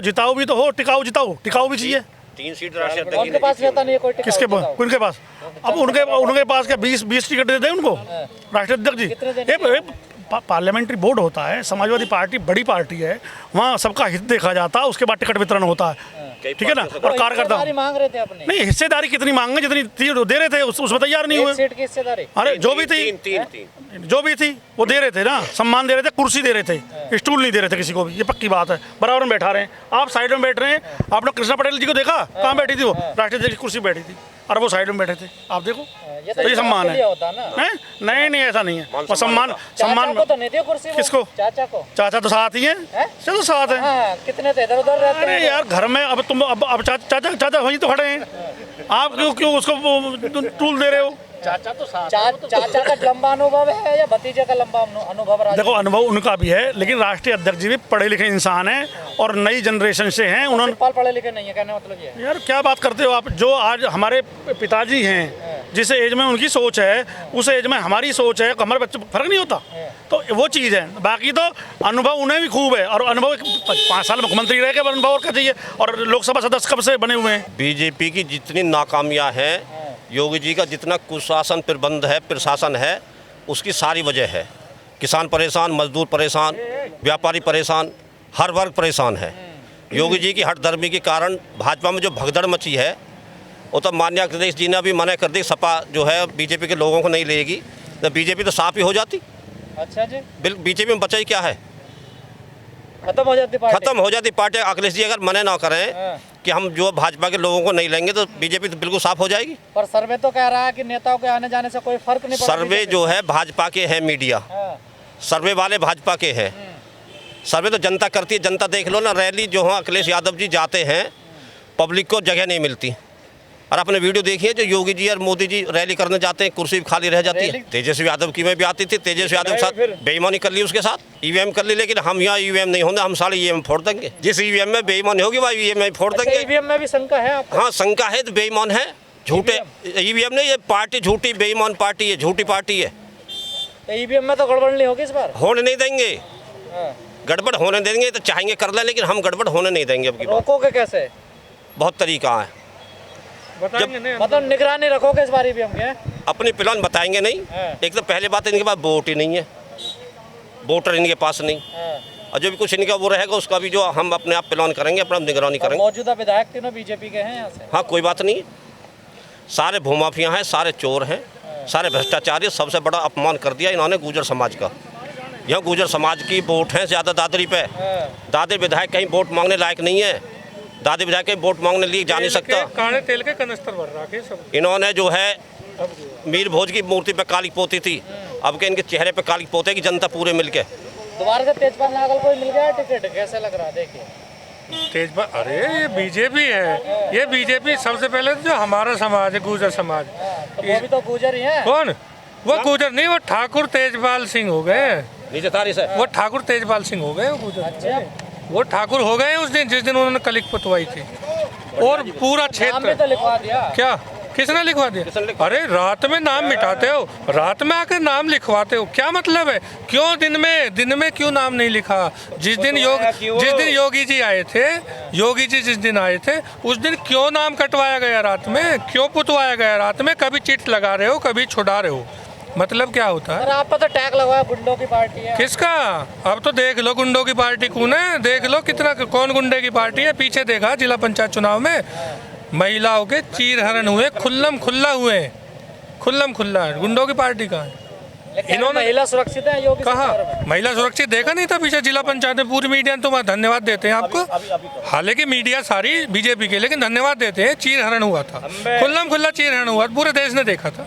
तो जिताओ भी तो हो, टिकाऊ भी चाहिए। 3 सीट राष्ट्रीय उनके अध्यक्ष पास रहता नहीं है कोई टिकाऊ किसके पास, टिकाऊ। उनके पास? अब उनके पास क्या 20 टिकट दे दें उनको राष्ट्रीय अध्यक्ष जी? कितने देने ये पार्लियामेंट्री बोर्ड होता है, समाजवादी पार्टी बड़ी पार्टी है, वहाँ सबका हित देखा जाता है, उसके बाद टिकट वितरण होता है, ठीक है ना। और कार्यकर्ता हिस्सेदारी मांग रहे थे अपने, नहीं, हिस्सेदारी कितनी मांगे, जितनी थी दे रहे थे, उसमें तैयार नहीं एक हुए। सीट की हिस्सेदारी। अरे जो भी थी, तीन जो भी थी वो दे रहे थे ना, सम्मान दे रहे थे, कुर्सी दे रहे थे, स्टूल नहीं दे रहे थे किसी को भी, ये पक्की बात है। बराबर में बैठा रहे हैं, आप साइड में बैठ रहे हैं। आपने कृष्णा पटेल जी को देखा, कहाँ बैठी थी वो? राष्ट्रीय अध्यक्ष की कुर्सी बैठी थी, और वो साइड में बैठे थे, आप देखो। तो ये सम्मान आपके लिए है, होता ना। हैं? नहीं ऐसा नहीं है, वो सम्मान चाचा को तो नहीं दी कुर्सी वो? किसको? चाचा को। चाचा तो साथ ही है, चलो साथ है। हाँ, कितने तो इधर उधर रहते अरे हैं। यार घर में अब तुम अब चाचा वहीं तो खड़े हैं, आप क्यों उसको टूल दे रहे हो? चाचा का लंबा अनुभव है या भतीजे का लंबा अनुभव? देखो अनुभव उनका भी है, लेकिन राष्ट्रीय अध्यक्ष जी भी पढ़े लिखे इंसान हैं और नई जनरेशन से हैं। उन्होंने पढ़े लिखे नहीं है, कहने मतलब ये है। यार क्या बात करते हो आप? जो आज हमारे पिताजी हैं, जिस एज में उनकी सोच है, उस एज में हमारी सोच है, हमारे बच्चों फर्क नहीं होता। तो वो चीज़ है, बाकी तो अनुभव उन्हें भी खूब है, और अनुभव 5 साल मुख्यमंत्री रह के अनुभव और क्या चाहिए, और लोकसभा सदस्य कब से बने हुए हैं। बीजेपी की जितनी नाकामियां हैं, योगी जी का जितना कुशासन प्रबंध है, प्रशासन है, उसकी सारी वजह है। किसान परेशान, मजदूर परेशान, व्यापारी परेशान, हर वर्ग परेशान है। योगी जी की हठधर्मी के कारण भाजपा में जो भगदड़ मची है, वो तो माननीय अखिलेश जी ने अभी मना कर दी, सपा जो है बीजेपी के लोगों को नहीं लेगी, तो बीजेपी तो साफ ही हो जाती। अच्छा जी, बीजेपी में बचा ही क्या है? खत्म हो जाती पार्टी। खत्म हो जाती पार्टी। अखिलेश जी अगर मना ना करें कि हम जो भाजपा के लोगों को नहीं लेंगे, तो बीजेपी तो बिल्कुल साफ हो जाएगी। पर सर्वे तो कह रहा है कि नेताओं के आने जाने से कोई फर्क नहीं पड़ता। सर्वे जो है भाजपा के हैं, मीडिया सर्वे वाले भाजपा के हैं। सर्वे तो जनता करती है, जनता देख लो ना, रैली जो है अखिलेश यादव जी जाते हैं, पब्लिक को जगह नहीं मिलती। और अपने वीडियो देखिए, जो योगी जी और मोदी जी रैली करने जाते हैं, कुर्सी खाली रह जाती है। तेजस्वी यादव की में भी आती थी, तेजस्वी यादव के साथ बेईमानी कर ली, उसके साथ ईवीएम कर ली, लेकिन हम यहाँ ईवीएम नहीं होंगे, हम सारे ईवीएम फोड़ देंगे। जिस ईवीएम में बेईमानी होगी वह ईवीएम फोड़ देंगे। ईवीएम में भी शंका है आपको? हाँ, शंका है, तो बेईमान है, झूठे ईवीएम नहीं, ये पार्टी झूठी बेईमान पार्टी है, झूठी पार्टी है। ईवीएम में तो गड़बड़ नहीं होगी इस बार? होने नहीं देंगे, गड़बड़ होने देंगे तो चाहेंगे कर ले, लेकिन हम गड़बड़ होने नहीं देंगे। अब की रोकोगे कैसे? बहुत तरीका है, मतलब निगरानी रखोगे इस बार ईवीएम के? अपनी प्लान बताएंगे नहीं। एक तो पहले बात, इनके पास वोट ही नहीं है, वोटर इनके पास नहीं, और जो भी कुछ इनका वो रहेगा उसका भी जो हम अपने आप प्लान करेंगे, अपना निगरानी करेंगे। मौजूदा विधायक तीनों बीजेपी के हैं यहाँ से? हाँ, कोई बात नहीं, सारे भूमाफिया हैं, सारे चोर हैं, सारे भ्रष्टाचारी। सबसे बड़ा अपमान कर दिया इन्होंने गुर्जर समाज का। यह गुर्जर समाज की वोट है ज़्यादा दादरी पे। दादरी विधायक कहीं वोट मांगने लायक नहीं है, दादी विधायक के वोट मांगने लिए जा नहीं सकता। काले तेल के कनस्तर भर रहा है सब। इन्होंने जो है मीर भोज की मूर्ति पे काली पोती थी, अब के इनके चेहरे पे काली पोतेगी जनता पूरे मिलके। दोबारा से तेजपाल नागल को मिल गया टिकट, कैसे लग रहा है? देखिए तेजपाल, अरे ये बीजेपी है, ये बीजेपी सबसे पहले जो हमारा समाज है, गुर्जर समाज। तो वो भी तो गुर्जर ही है। कौन? वो गुर्जर नहीं, वो ठाकुर तेजपाल सिंह हो गए। नीचे तारी से वो ठाकुर तेजपाल सिंह हो गए, वो गुर्जर। अच्छा, वो ठाकुर हो गए उस दिन, जिस दिन उन्होंने कलिक पुतवाई थी। और पूरा नाम भी क्षेत्र तो लिखवा दिया। क्या? किसने लिखवा दिया? अरे रात में नाम मिटाते हो, रात में आकर नाम लिखवाते हो, क्या मतलब है? क्यों दिन में क्यों नाम नहीं लिखा? जिस दिन योगी जी आए थे, योगी जी जिस दिन आए थे, उस दिन क्यों नाम कटवाया गया रात में? क्यों पुतवाया गया रात में? कभी चिट लगा रहे हो, कभी छुड़ा रहे हो, मतलब क्या होता है? और आप तो टैग लगवाया, गुंडों की पार्टी है। किसका? अब तो देख लो गुंडों की पार्टी कौन है, देख लो कितना, कौन गुंडे की पार्टी है। पीछे देखा जिला पंचायत चुनाव में महिलाओं के चीरहरण हुए, खुल्लम खुल्ला हुए, खुल्लम खुल्ला। गुंडों की पार्टी कहाँ है? इन्होंने महिला सुरक्षित है योगी कहा सरकार में? महिला सुरक्षित देखा नहीं था पीछे जिला पंचायत में? पूरी मीडिया ने तो धन्यवाद देते हैं आपको, हालांकि मीडिया सारी बीजेपी के, लेकिन धन्यवाद देते हैं। चीरहरण हुआ था, खुल्लम खुल्ला चीरहरण हुआ, पूरे देश ने देखा था।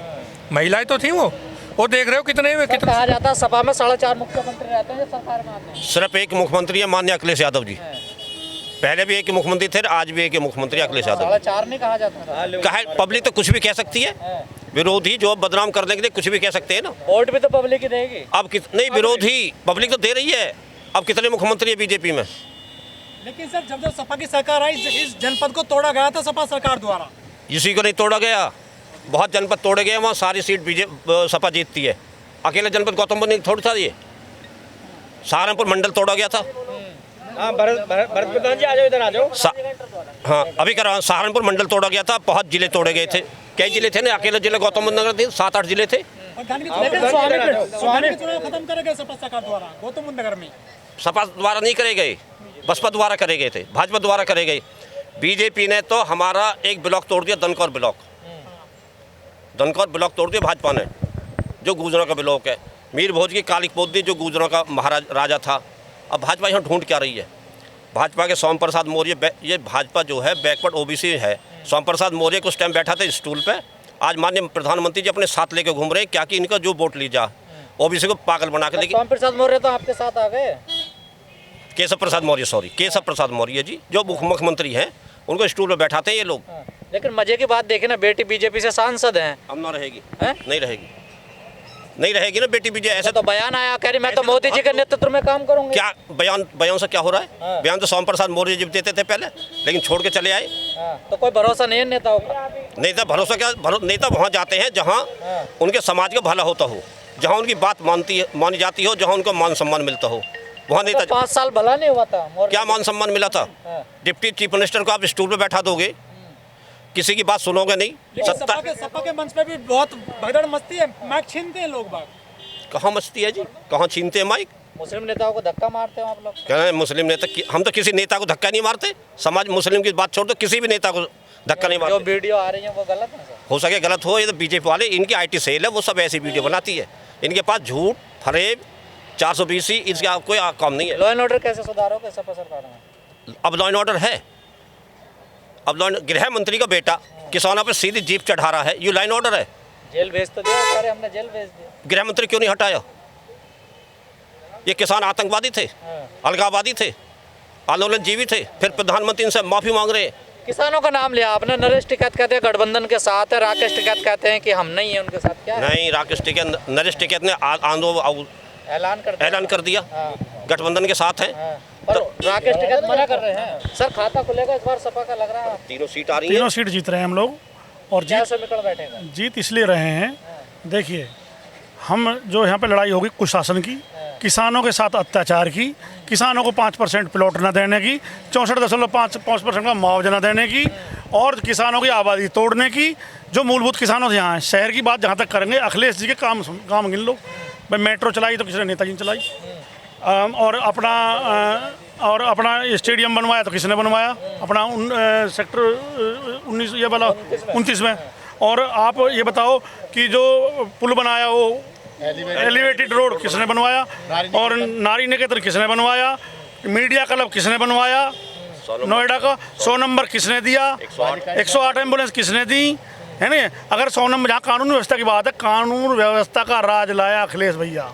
महिलाएं तो थी वो देख रहे हो कितने में कितना। कहा जाता है सभा में 4.5 मुख्यमंत्री रहते हैं सरकार में आते हैं। सिर्फ एक मुख्यमंत्री है, माननीय अखिलेश यादव जी। पहले भी एक मुख्यमंत्री थे, आज भी एक मुख्यमंत्री अखिलेश यादव। 4.5 नहीं कहा जाता कहा पब्लिक तो कुछ भी कह सकती है, विरोधी जो बदनाम करने के लिए कुछ भी कह सकते हैं ना। वोट भी तो पब्लिक ही देगी। अब नहीं, विरोधी पब्लिक तो दे रही है। अब कितने मुख्यमंत्री है बीजेपी में? लेकिन सर जब सपा की सरकार आई, इस जनपद को तोड़ा गया था सपा सरकार द्वारा। इसी को नहीं तोड़ा गया, बहुत जनपद तोड़े गए, वहाँ सारी सीट सपा जीतती है। अकेले जनपद गौतम बुद्ध थोड़ी था, ये सहारनपुर मंडल तोड़ा गया था। भरत प्रधान जी आ जाओ, इधर आ जाओ। हाँ, अभी कर रहा हूँ, सहारनपुर मंडल तोड़ा गया था, बहुत जिले तोड़े गए थे। कई जिले थे ना, अकेले जिले गौतम बुद्ध नगर थे, 7-8 जिले थे। लेकिन स्वामी के चुनाव खत्म करे गए सपा सरकार द्वारा गौतम बुद्ध नगर में। सपा द्वारा नहीं करे गए, बसपा द्वारा करे गए थे, भाजपा द्वारा करे गए। बीजेपी ने तो हमारा एक ब्लॉक तोड़ दिया, दनकौर ब्लॉक। दनकौर ब्लॉक तोड़ दिया भाजपा ने, जो गुजरों का ब्लॉक है। मीर भोज की कालिक पोत दी, जो गुजरों का महाराज राजा था। अब भाजपा यहाँ ढूंढ क्या रही है? भाजपा के सोम प्रसाद मौर्य, ये भाजपा जो है बैकवर्ड ओबीसी है। सोम प्रसाद मौर्य कुछ टाइम बैठा था स्टूल पे, आज माननीय प्रधानमंत्री जी अपने साथ लेके घूम रहे हैं, क्या कि इनका जो वोट ली जा ओबीसी को पागल बना के। लेकिन स्वामी प्रसाद मौर्य तो आपके साथ आ गए। केशव प्रसाद मौर्य, सॉरी, केशव प्रसाद मौर्य जी जो मुख्यमंत्री हैं, उनको स्टूल पे बैठाते हैं ये लोग। लेकिन मजे की बात देखे ना, बेटी बीजेपी से सांसद हैं। अब ना रहेगी, हैं? नहीं रहेगी, नहीं रहेगी ना बेटी विजय। ऐसा तो बयान आया, कह रही मैं तो मोदी जी के नेतृत्व में काम करूंगी। क्या बयान से क्या हो रहा है? बयान तो सोम प्रसाद मौर्य जी देते थे पहले, लेकिन छोड़ के चले आए। तो कोई भरोसा नहीं है नेताओं का। नेता भरोसा क्या, नेता वहाँ जाते हैं जहाँ उनके समाज का भला होता हो, जहाँ उनकी बात मानी जाती हो, जहाँ उनको मान सम्मान मिलता हो, वहाँ नेता। 5 साल भला नहीं हुआ था, क्या मान सम्मान मिला था? डिप्टी चीफ मिनिस्टर को आप स्टूल पे बैठा दोगे, किसी की बात सुनोगे नहीं। सपा के मंच पे भी बहुत भगदड़ मस्ती है, माइक छीनते हैं लोग बाग। कहाँ मस्ती है जी, कहाँ छीनते हैं माइक? मुस्लिम नेताओं को धक्का मारते हो आप लोग। कह रहे हैं मुस्लिम नेता, हम तो किसी नेता को धक्का नहीं मारते। समाज मुस्लिम की बात छोड़ दो, किसी भी नेता को धक्का नहीं जो मारते। वीडियो आ रही है वो गलत है सर। हो सके गलत हो, ये तो बीजेपी वाले, इनकी IT सेल है, वो सब ऐसी वीडियो बनाती है। इनके पास झूठ, फरेब, 420, इसका कोई काम नहीं है। लॉ एंड ऑर्डर कैसे सुधारोगे सपा सरकार में? अब लॉ एंड ऑर्डर है। अब गृह मंत्री का बेटा किसानों पर सीधी जीप चढ़ा रहा है, ये लॉ एंड ऑर्डर है। जेल भेज तो दिया, अरे हमने जेल भेज दिया। गृह मंत्री क्यों नहीं हटाया? ये किसान आतंकवादी थे, अलगाववादी थे, आंदोलन जीवी थे, फिर प्रधानमंत्री इनसे माफी मांग रहे हैं। किसानों का नाम लिया आपने। नरेश टिकैत कहते हैं गठबंधन के साथ है, राकेश टिकैत कहते हैं कि हम नहीं है उनके साथ। क्या नहीं, राकेश टिकैत, नरेश टिकैत ने ऐलान कर दिया गठबंधन के साथ हैं। पर राकेश टिकैत मना कर रहे हैं। सर खाता खुलेगा इस बार सपा का, लग रहा है। 3 सीट आ रही है, 3 सीट जीत रहे हैं हम लोग। और जीत इसलिए रहे हैं, देखिए हम जो यहाँ पे लड़ाई होगी कुशासन की, किसानों के साथ अत्याचार की, किसानों को 5% प्लॉट न देने की, 64.5% का मुआवजा न देने की, और किसानों की आबादी तोड़ने की, जो मूलभूत किसानों से यहाँ है। शहर की बात जहाँ तक करेंगे, अखिलेश जी के काम गिन लो भाई। मेट्रो चलाई तो किसी ने नेताजी ने चलाई, और अपना स्टेडियम बनवाया तो किसने बनवाया? अपना सेक्टर 19 ये वाला 29 में। और आप ये बताओ कि जो पुल बनाया वो एलिवेटेड रोड किसने बनवाया? और नारी निकेतन किसने बनवाया? मीडिया क्लब किसने बनवाया? नोएडा का 100 नंबर किसने दिया? 108 एम्बुलेंस किसने दी? है ना? अगर 100 नंबर, जहाँ कानून व्यवस्था की बात है, कानून व्यवस्था का राज लाया अखिलेश भैया।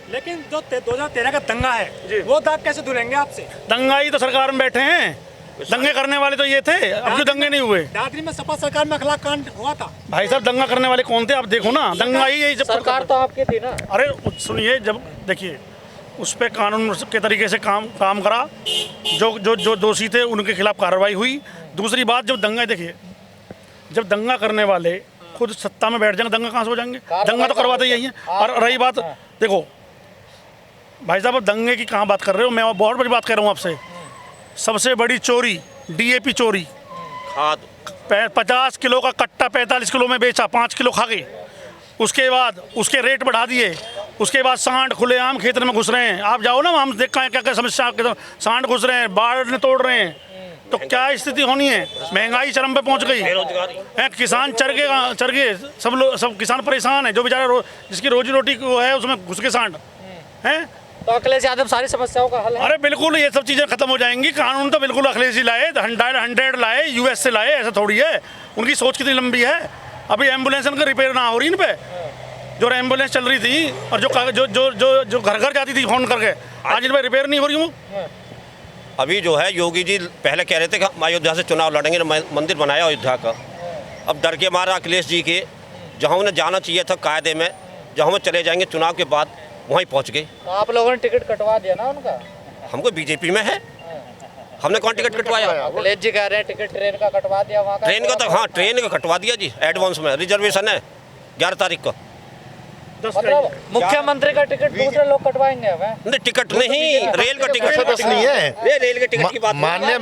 लेकिन जो 2013 का दंगा है, वो दाग कैसे धुलेंगे आपसे? दंगाई तो सरकार में बैठे हैं, दंगे करने वाले तो ये थे। अब क्यों दंगे नहीं हुए? दादरी में सपा सरकार में अखलाक कांड हुआ था। भाई साहब, दंगा करने वाले कौन थे? आप देखो ना, दंगाई यही सरकार तो आपकी थी ना। अरे सुनिए, जब देखिए उस पर कानून के तरीके से काम करा, जो दोषी थे उनके खिलाफ कार्रवाई हुई। दूसरी बात, जब दंगा, देखिए जब दंगा करने वाले खुद सत्ता में बैठ जाएंगे, दंगा कहाँ से हो जाएंगे? दंगा तो करवाते यही हैं। और रही बात, देखो भाई साहब, दंगे की कहाँ बात कर रहे हो? मैं बहुत बड़ी बात कर रहा हूँ आपसे। सबसे बड़ी चोरी DAP चोरी, खाद 50 किलो का कट्टा 45 किलो में बेचा, 5 किलो खा गए। उसके बाद उसके रेट बढ़ा दिए। उसके बाद सांड खुलेआम खेत में घुस रहे हैं। आप जाओ ना, हम देखा है क्या क्या समस्या, सांड घुस रहे हैं, बाढ़ ने तोड़ रहे हैं। तो क्या स्थिति होनी है? महंगाई चरम पे पहुंच गई है। किसान चर गए, सब किसान परेशान है। जो बेचारा जिसकी रोजी रोटी वो है, उसमें घुस के सांड हैं। तो अखिलेश यादव सारी समस्याओं का हल है। अरे बिल्कुल, ये सब चीज़ें खत्म हो जाएंगी। कानून तो बिल्कुल अखिलेश जी लाए, 100 लाए, US से लाए, ऐसा थोड़ी है। उनकी सोच कितनी लंबी है। अभी एम्बुलेंस का रिपेयर ना हो रही इन पे, जो एम्बुलेंस चल रही थी और जो घर घर जाती थी फोन करके, आज इन पर रिपेयर नहीं हो रही। वो अभी जो है योगी जी पहले कह रहे थे कि हम अयोध्या से चुनाव लड़ेंगे, मंदिर बनाया अयोध्या का। अब डर के मारा अखिलेश जी के, जहाँ उन्हें जाना चाहिए था कायदे में, जहाँ वो चले जाएंगे चुनाव के बाद, वहीं पहुँच गए। तो आप लोगों ने टिकट कटवा दिया ना उनका? हमको बीजेपी में है, हमने कौन टिकट कटवाया? अखिलेश जी कह रहे हैं टिकट ट्रेन का कटवा दिया वहाँ का। ट्रेन का तो, हाँ ट्रेन का कटवा दिया जी, एडवांस में रिजर्वेशन है 11 तारीख को। मतलब मुख्यमंत्री का टिकट दूसरे लोग कटवाएंगे अब, हैं? नहीं टिकट नहीं, रेल का टिकट सदस्य नहीं है। ये रेल के टिकट की बात माननीय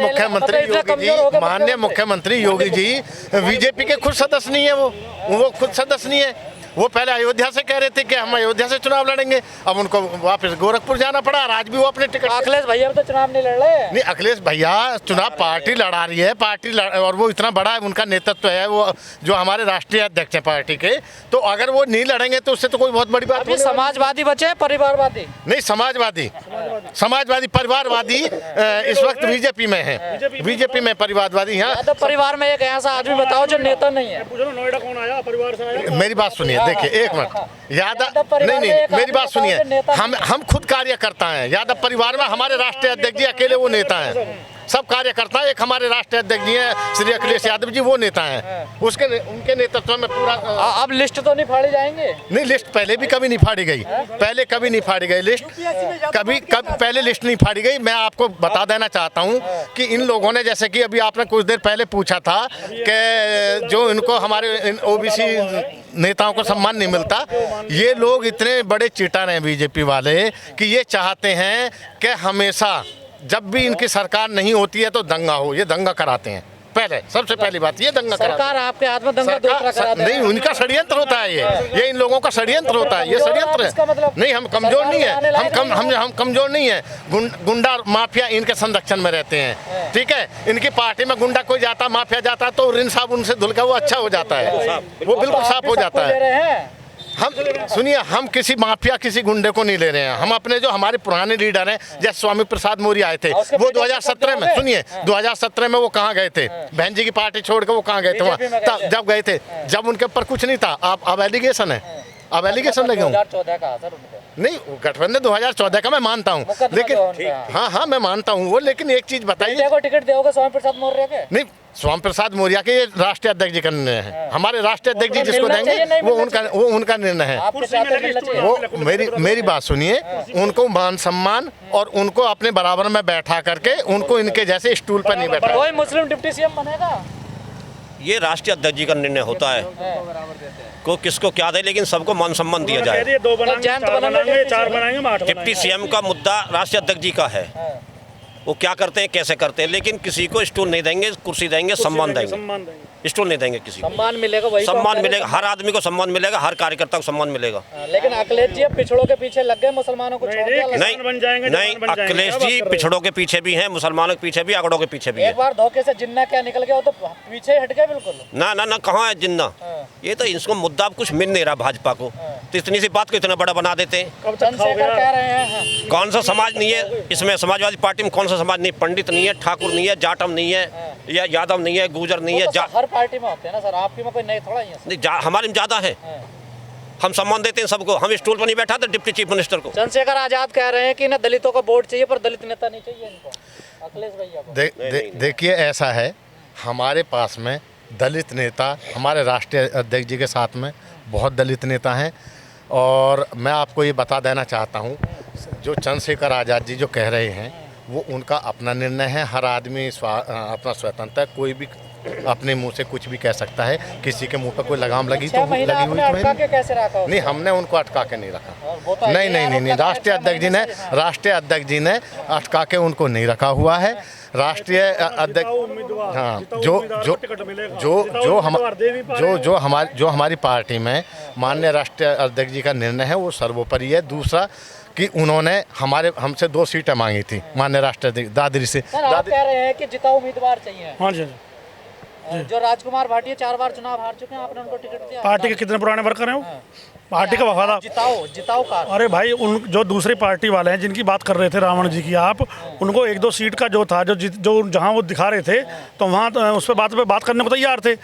मुख्यमंत्री योगी जी बीजेपी के खुद सदस्य नहीं है, वो खुद सदस्य नहीं है। वो पहले अयोध्या से कह रहे थे कि हम अयोध्या से चुनाव लड़ेंगे, अब उनको वापस गोरखपुर जाना पड़ा, और आज भी वो अपने टिकट अखिलेश भैया तो चुनाव नहीं लड़ रहे। नहीं, अखिलेश भैया चुनाव पार्टी लड़ा रही है, और वो इतना बड़ा उनका नेतृत्व है, वो जो हमारे राष्ट्रीय अध्यक्ष हैं पार्टी के, तो अगर वो नहीं लड़ेंगे तो उससे तो कोई बहुत बड़ी बात अभी समाजवादी बचे हैं, परिवारवादी नहीं। समाजवादी परिवारवादी इस वक्त बीजेपी में है, बीजेपी में परिवारवादी। यहाँ यादव परिवार में एक ऐसा आदमी बताओ जो नेता नहीं है। नोएडा कौन आया परिवार से आया? मेरी बात सुनिए, देखिए एक मिनट, यादव नहीं, मेरी बात सुनिए, हम खुद कार्यकर्ता हैं। यादव परिवार में हमारे राष्ट्रीय अध्यक्ष जी अकेले वो नेता हैं, सब कार्यकर्ता। एक हमारे राष्ट्रीय अध्यक्ष जी हैं श्री अखिलेश यादव जी, वो नेता हैं, उनके नेतृत्व में पूरा। अब लिस्ट तो नहीं फाड़ी जाएंगे? नहीं, लिस्ट पहले भी कभी नहीं फाड़ी गई, पहले कभी नहीं फाड़ी गई लिस्ट, कभी पहले लिस्ट नहीं फाड़ी गई। मैं आपको बता देना चाहता हूं कि इन लोगों ने, जैसे कि अभी आपने कुछ देर पहले पूछा था कि जो इनको हमारे ओबीसी नेताओं को सम्मान नहीं मिलता, ये लोग इतने बड़े चीटर हैं बीजेपी वाले कि ये चाहते हैं कि हमेशा जब भी इनकी सरकार नहीं होती है तो दंगा हो, ये दंगा कराते हैं। पहले सबसे पहली बात ये दंगा कराते हैं। सरकार आपके हाथ में दंगा दूसरा कराते हैं। नहीं, उनका षड्यंत्र होता है, ये इन लोगों का षड्यंत्र होता है, ये षड्यंत्र है। नहीं, हम कमजोर नहीं है, हम कमजोर नहीं है। गुंडा माफिया इनके संरक्षण में रहते हैं, ठीक है। इनकी पार्टी में गुंडा कोई जाता, माफिया जाता तो रिन साहब उनसे धुल के वो अच्छा हो जाता है, वो बिल्कुल साफ हो जाता है। हम सुनिए, हम किसी माफिया किसी गुंडे को नहीं ले रहे हैं, हम अपने जो हमारे पुराने लीडर हैं, जैसे स्वामी प्रसाद मौर्य आए थे, वो 2017 में, सुनिए 2017 में वो कहाँ गए थे, बहन जी की पार्टी छोड़ के वो कहाँ गए थे वहाँ, जब गए थे, जब उनके ऊपर कुछ नहीं था। अब एलिगेशन है, अब एलिगेशन लगे हूँ। नहीं, गठबंधन 2014 का मैं मानता हूँ, लेकिन हाँ मैं मानता हूँ वो, लेकिन एक चीज बताइए, टिकट दोगे स्वामी प्रसाद मौर्य के? नहीं, स्वामी प्रसाद मौर्य के राष्ट्रीय अध्यक्ष जी का निर्णय है, हमारे राष्ट्रीय अध्यक्ष जी जिसको देंगे वो उनका निर्णय है। वो मेरी बात सुनिए, उनको मान सम्मान और उनको अपने बराबर में बैठा करके, उनको इनके जैसे स्टूल पर नहीं बैठा। कोई मुस्लिम डिप्टी सीएम बनेगा? ये राष्ट्रीय अध्यक्ष जी का निर्णय होता है, को किसको क्या दे, लेकिन सबको मान सम्मान दिया जाए। 2 बनाएंगे, 4 बनाएंगे, 8 डिप्टी सीएम का मुद्दा राष्ट्रीय अध्यक्ष जी का है, वो क्या करते हैं कैसे करते हैं, लेकिन किसी को स्टूल नहीं देंगे, कुर्सी देंगे, सम्मान देंगे, स्टूल नहीं देंगे किसी को। सम्मान मिलेगा, वही सम्मान मिलेगा, हर आदमी को सम्मान मिलेगा, हर कार्यकर्ता को सम्मान मिलेगा। लेकिन अखिलेश जी अब पिछड़ों के पीछे लग गए, मुसलमानों को छोड़ दिया। नहीं, अखिलेश जी पिछड़ों के पीछे भी हैं, मुसलमानों के पीछे भी, अगड़ों के पीछे भी है। एक बार धोखे से जिन्ना क्या निकल गया, वो तो पीछे हट गया बिल्कुल। ना कहाँ है जिन्ना, ये तो इसको मुद्दा कुछ मिल नहीं रहा भाजपा को, तो इतनी सी बात को इतना बड़ा बना देते हैं। चंद्रशेखर कह रहे हैं कौन सा समाज नहीं है इसमें, समाजवादी पार्टी में कौन सा समाज नहीं, पंडित नहीं है, ठाकुर नहीं है, जाटम नहीं है, या यादव नहीं है, गुजर नहीं है। हर पार्टी में होते हैं ना सर, आपकी में कोई नहीं थोड़ा ही है। नहीं, हमारे में ज़्यादा है, हम सम्मान देते हैं सबको, हम स्टूल पर नहीं बैठाते डिप्टी चीफ मिनिस्टर को। चंद्रशेखर आजाद कह रहे हैं कि ना दलितों का वोट चाहिए, पर दलित नेता नहीं चाहिए इनको, अखिलेश भैया को। देखिए ऐसा है, हमारे पास में दलित नेता, हमारे राष्ट्रीय अध्यक्ष जी के साथ में बहुत दलित नेता हैं, और मैं आपको ये बता देना चाहता हूँ, जो चंद्रशेखर आज़ाद जी जो कह रहे हैं वो उनका अपना निर्णय है। हर आदमी अपना स्वतंत्र है, कोई भी अपने मुंह से कुछ भी कह सकता है, किसी के मुंह पर कोई लगाम लगी तो लगी हुई तो नहीं, हमने उनको अटका के नहीं रखा। नहीं, राष्ट्रीय अध्यक्ष जी ने अटका के उनको नहीं रखा हुआ है। राष्ट्रीय अध्यक्ष, हाँ, जो हमारी पार्टी में माननीय राष्ट्रीय अध्यक्ष जी का निर्णय है वो सर्वोपरि है। दूसरा कि उन्होंने हमसे 2 सीटें मांगी थी माननीय राष्ट्रीय अध्यक्ष दादरी से। आप कह रहे हैं कि जिताऊ उम्मीदवार चाहिए। हाँ जी, जो राजकुमार भाटिया 4 बार चुनाव हार चुके हैं, आपने उनको टिकट दिया। पार्टी के कितने पुराने वर्कर हैं वो, पार्टी का वफादार। जिताओ का। अरे भाई, उन जो दूसरी पार्टी वाले हैं जिनकी बात कर रहे थे रावण जी की आप, उनको 1-2 सीट का जो था, जो जहाँ वो दिखा रहे थे, तो वहाँ उस पर बात करने को तैयार थे।